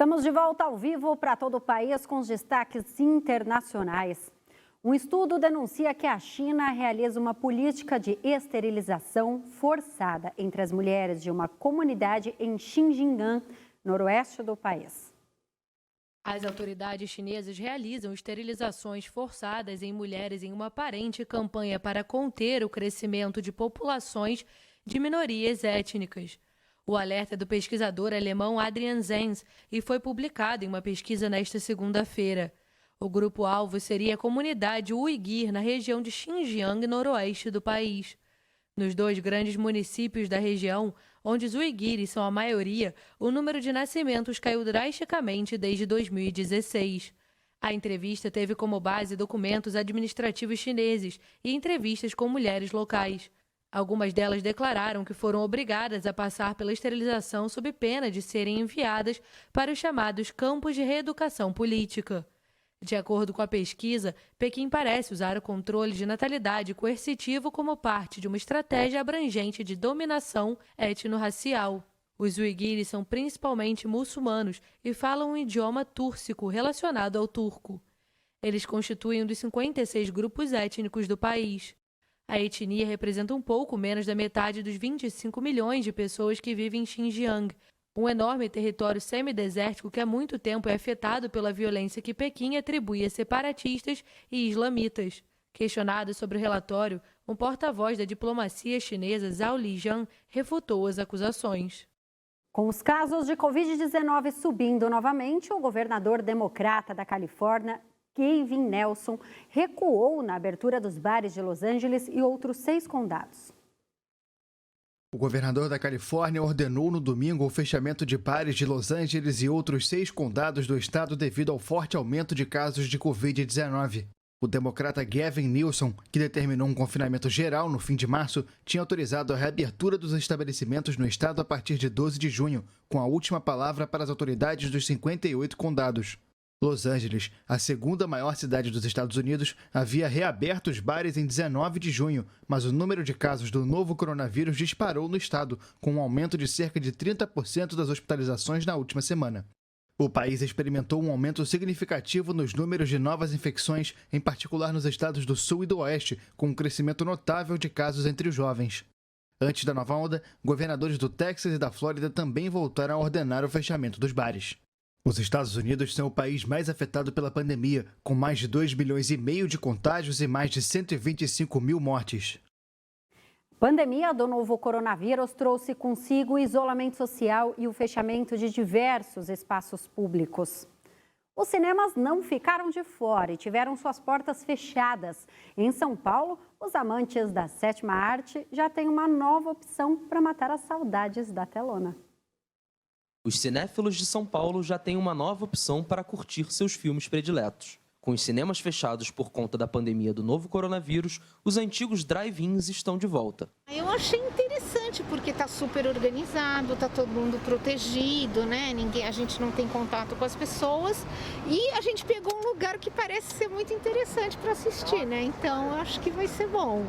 Estamos de volta ao vivo para todo o país com os destaques internacionais. Um estudo denuncia que a China realiza uma política de esterilização forçada entre as mulheres de uma comunidade em Xinjiang, noroeste do país. As autoridades chinesas realizam esterilizações forçadas em mulheres em uma aparente campanha para conter o crescimento de populações de minorias étnicas. O alerta é do pesquisador alemão Adrian Zenz e foi publicado em uma pesquisa nesta segunda-feira. O grupo-alvo seria a comunidade uigur na região de Xinjiang, noroeste do país. Nos 2 grandes municípios da região, onde os uigures são a maioria, o número de nascimentos caiu drasticamente desde 2016. A entrevista teve como base documentos administrativos chineses e entrevistas com mulheres locais. Algumas delas declararam que foram obrigadas a passar pela esterilização sob pena de serem enviadas para os chamados campos de reeducação política. De acordo com a pesquisa, Pequim parece usar o controle de natalidade coercitivo como parte de uma estratégia abrangente de dominação étnico-racial. Os uigures são principalmente muçulmanos e falam um idioma túrcico relacionado ao turco. Eles constituem um dos 56 grupos étnicos do país. A etnia representa um pouco menos da metade dos 25 milhões de pessoas que vivem em Xinjiang, um enorme território semidesértico que há muito tempo é afetado pela violência que Pequim atribui a separatistas e islamitas. Questionado sobre o relatório, um porta-voz da diplomacia chinesa, Zhao Lijian, refutou as acusações. Com os casos de Covid-19 subindo novamente, o governador democrata da Califórnia, Gavin Newsom, recuou na abertura dos bares de Los Angeles e outros 6 condados. O governador da Califórnia ordenou no domingo o fechamento de bares de Los Angeles e outros 6 condados do estado devido ao forte aumento de casos de Covid-19. O democrata Gavin Newsom, que determinou um confinamento geral no fim de março, tinha autorizado a reabertura dos estabelecimentos no estado a partir de 12 de junho, com a última palavra para as autoridades dos 58 condados. Los Angeles, a segunda maior cidade dos Estados Unidos, havia reaberto os bares em 19 de junho, mas o número de casos do novo coronavírus disparou no estado, com um aumento de cerca de 30% das hospitalizações na última semana. O país experimentou um aumento significativo nos números de novas infecções, em particular nos estados do Sul e do Oeste, com um crescimento notável de casos entre os jovens. Antes da nova onda, governadores do Texas e da Flórida também voltaram a ordenar o fechamento dos bares. Os Estados Unidos são o país mais afetado pela pandemia, com mais de 2,5 milhões de contágios e mais de 125 mil mortes. A pandemia do novo coronavírus trouxe consigo o isolamento social e o fechamento de diversos espaços públicos. Os cinemas não ficaram de fora e tiveram suas portas fechadas. Em São Paulo, os amantes da sétima arte já têm uma nova opção para matar as saudades da telona. Os cinéfilos de São Paulo já têm uma nova opção para curtir seus filmes prediletos. Com os cinemas fechados por conta da pandemia do novo coronavírus, os antigos drive-ins estão de volta. Eu achei interessante porque está super organizado, está todo mundo protegido, né? A gente não tem contato com as pessoas e a gente pegou um lugar que parece ser muito interessante para assistir, né? Então eu acho que vai ser bom.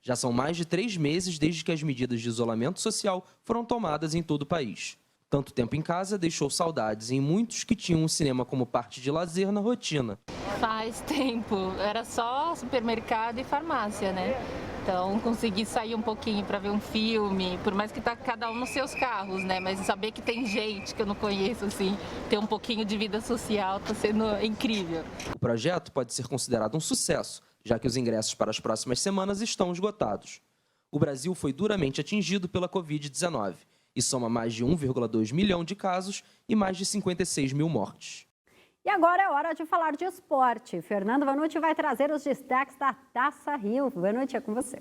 Já são mais de 3 meses desde que as medidas de isolamento social foram tomadas em todo o país. Tanto tempo em casa deixou saudades em muitos que tinham o cinema como parte de lazer na rotina. Faz tempo, era só supermercado e farmácia, né? Então consegui sair um pouquinho para ver um filme, por mais que tá cada um nos seus carros, né? Mas saber que tem gente que eu não conheço, assim, ter um pouquinho de vida social tá sendo incrível. O projeto pode ser considerado um sucesso, já que os ingressos para as próximas semanas estão esgotados. O Brasil foi duramente atingido pela Covid-19. E soma mais de 1,2 milhão de casos e mais de 56 mil mortes. E agora é hora de falar de esporte. Fernando Vanucci vai trazer os destaques da Taça Rio. Vanucci, é com você.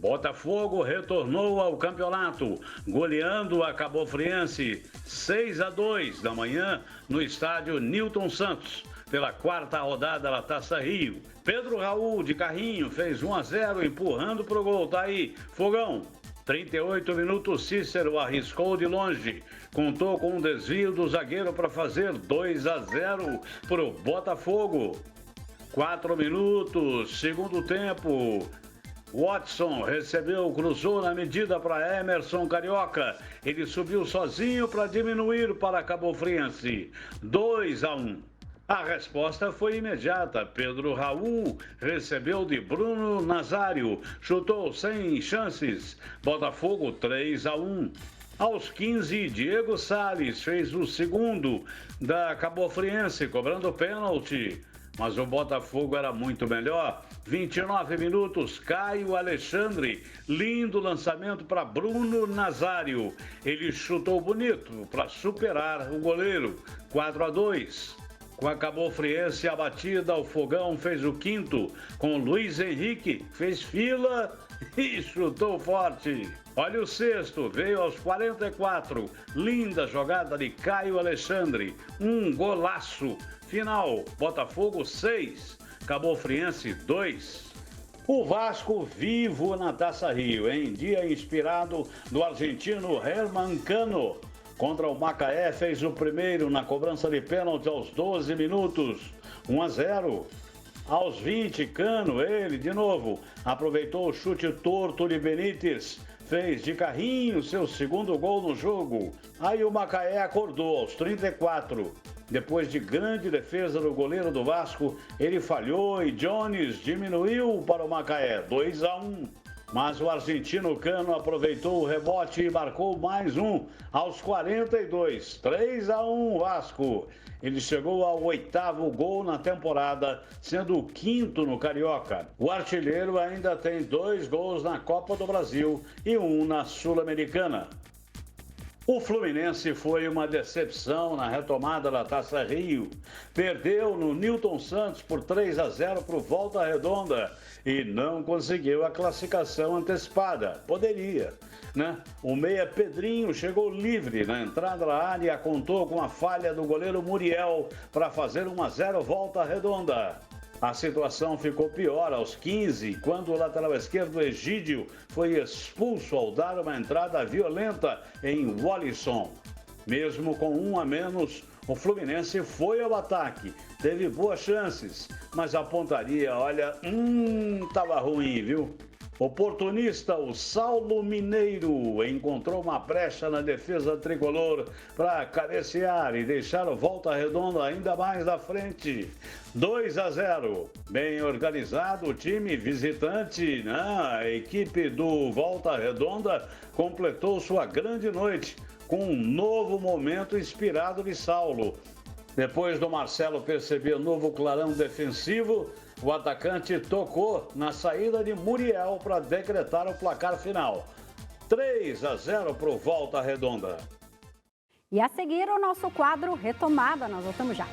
Botafogo retornou ao campeonato, goleando a Cabofriense 6-2 da manhã no estádio Nilton Santos, pela 4ª rodada da Taça Rio. Pedro Raul, de carrinho, fez 1-0, empurrando para o gol. Tá aí, Fogão. 38 minutos, Cícero arriscou de longe. Contou com um desvio do zagueiro para fazer 2-0 para o Botafogo. 4 minutos, segundo tempo. Watson recebeu, cruzou na medida para Emerson Carioca. Ele subiu sozinho para diminuir para Cabofriense. 2-1. A resposta foi imediata. Pedro Raul recebeu de Bruno Nazário. Chutou sem chances. Botafogo 3-1. Aos 15, Diego Salles fez o segundo da Cabofriense, cobrando pênalti. Mas o Botafogo era muito melhor. 29 minutos, Caio Alexandre. Lindo lançamento para Bruno Nazário. Ele chutou bonito para superar o goleiro. 4-2. Com a Cabofriense abatida, o Fogão fez o quinto. Com Luiz Henrique, fez fila e chutou forte. Olha o sexto, veio aos 44. Linda jogada de Caio Alexandre. Um golaço. Final, Botafogo 6, Cabofriense 2. O Vasco vivo na Taça Rio, em dia inspirado no argentino Herman Cano. Contra o Macaé, fez o primeiro na cobrança de pênalti aos 12 minutos, 1-0. Aos 20, Cano, ele de novo, aproveitou o chute torto de Benítez, fez de carrinho seu segundo gol no jogo. Aí o Macaé acordou aos 34. Depois de grande defesa do goleiro do Vasco, ele falhou e Jones diminuiu para o Macaé, 2-1. Mas o argentino Cano aproveitou o rebote e marcou mais um aos 42, 3-1 Vasco. Ele chegou ao 8º gol na temporada, sendo o 5º no Carioca. O artilheiro ainda tem 2 gols na Copa do Brasil e 1 na Sul-Americana. O Fluminense foi uma decepção na retomada da Taça Rio. Perdeu no Nilton Santos por 3-0 para o Volta Redonda e não conseguiu a classificação antecipada. Poderia, né? O meia Pedrinho chegou livre na entrada da área e contou com a falha do goleiro Muriel para fazer 1-0 Volta Redonda. A situação ficou pior aos 15, quando o lateral esquerdo Egídio foi expulso ao dar uma entrada violenta em Wallison. Mesmo com 1 a menos, o Fluminense foi ao ataque, teve boas chances, mas a pontaria, olha, tava ruim, viu? Oportunista, o Saulo Mineiro encontrou uma brecha na defesa tricolor para cabecear e deixar o Volta Redonda ainda mais à frente. 2-0. Bem organizado o time visitante, né? A equipe do Volta Redonda completou sua grande noite com um novo momento inspirado de Saulo. Depois do Marcelo perceber novo clarão defensivo, o atacante tocou na saída de Muriel para decretar o placar final. 3-0 para o Volta Redonda. E a seguir o nosso quadro Retomada, nós voltamos já.